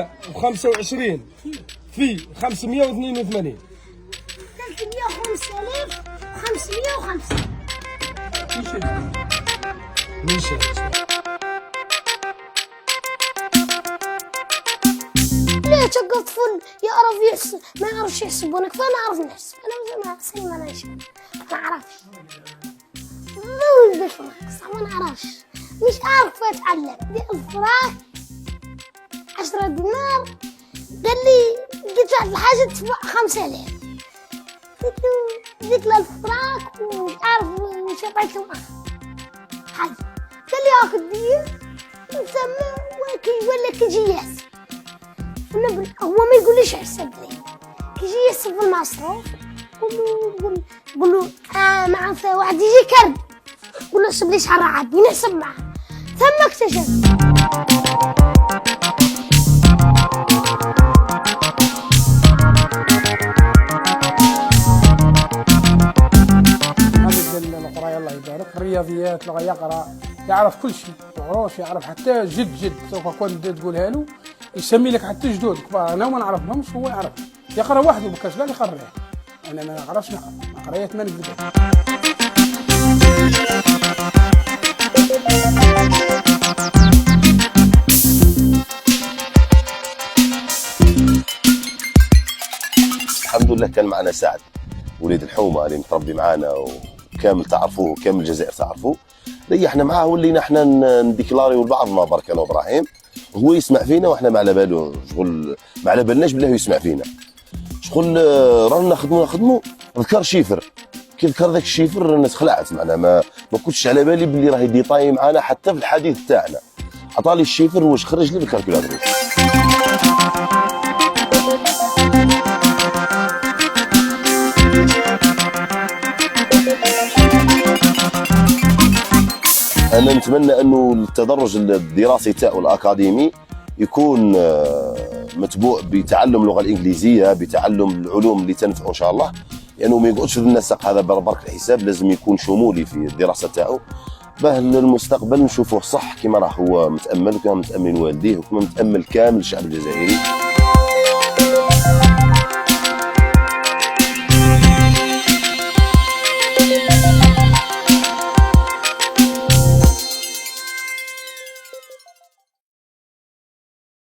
و25 في 582 305,505. ميشيل. ليه تلقى طفل يعرف يحسب ما يعرفش يحسب وانا كفايه نعرف نحسب. انا زعما سليم انا نشوف ما نعرفش ما صح ما نعرفش مش عارف كيف اتعلم. دي الفراغ 10 دينار قال لي قلت له الحاجه تدفع 5000. قلت له ديك له الفراغ ومش عارف وش عطيته معاه حاجه. قال لي هاك الدين نسمى ولا كيجي يحسب. هو ما يقوليش احسب لي كيجي يحسب المصروف. قول له معناتها واحد يجي كرد قول له حسب لي شحال راه عندي نحسب معاه. ثم اكتشف القرايه الله يبارك. الرياضيات لغه يقرا يعرف كل شيء الغروش يعرف حتى جد سوف كون تقولها له يسمي لك حتى جدود كبار انا ما نعرفهمش هو يعرف يقرا وحده ما كاش لا يقريه. انا ما نعرفش نقرا قريت ما نقدر. الحمد لله كان معنا سعد وليد الحومه اللي متربي معنا وكامل تعرفوه وكامل الجزائر تعرفوه. ريحنا معاه ولينا احنا نديكلاريو لبعضنا برك انا وابراهيم. هو يسمع فينا واحنا ما على بالو شغل ما على بالناش بالله يسمع فينا. شغل رانا نخدموا ذكر شيفر كي ذكر ذاك الشيفر الناس خلعت معنا ما كنتش على بالي باللي راه يديطاي معنا حتى في الحديث تاعنا. عطالي الشيفر واش خرج لي بالكالكولاتور. أنا نتمنى أنه التدرج الدراسي تاعو الأكاديمي يكون متبوع بتعلم اللغة الإنجليزية بتعلم العلوم اللي تنفعه إن شاء الله. لأنه ما يقعدش في النسق هذا برك الحساب لازم يكون شمولي في الدراسة تاعو باه للمستقبل نشوفوه صح كما راه هو متأمل وكما متأمل والديه وكما متأمل كامل الشعب الجزائري.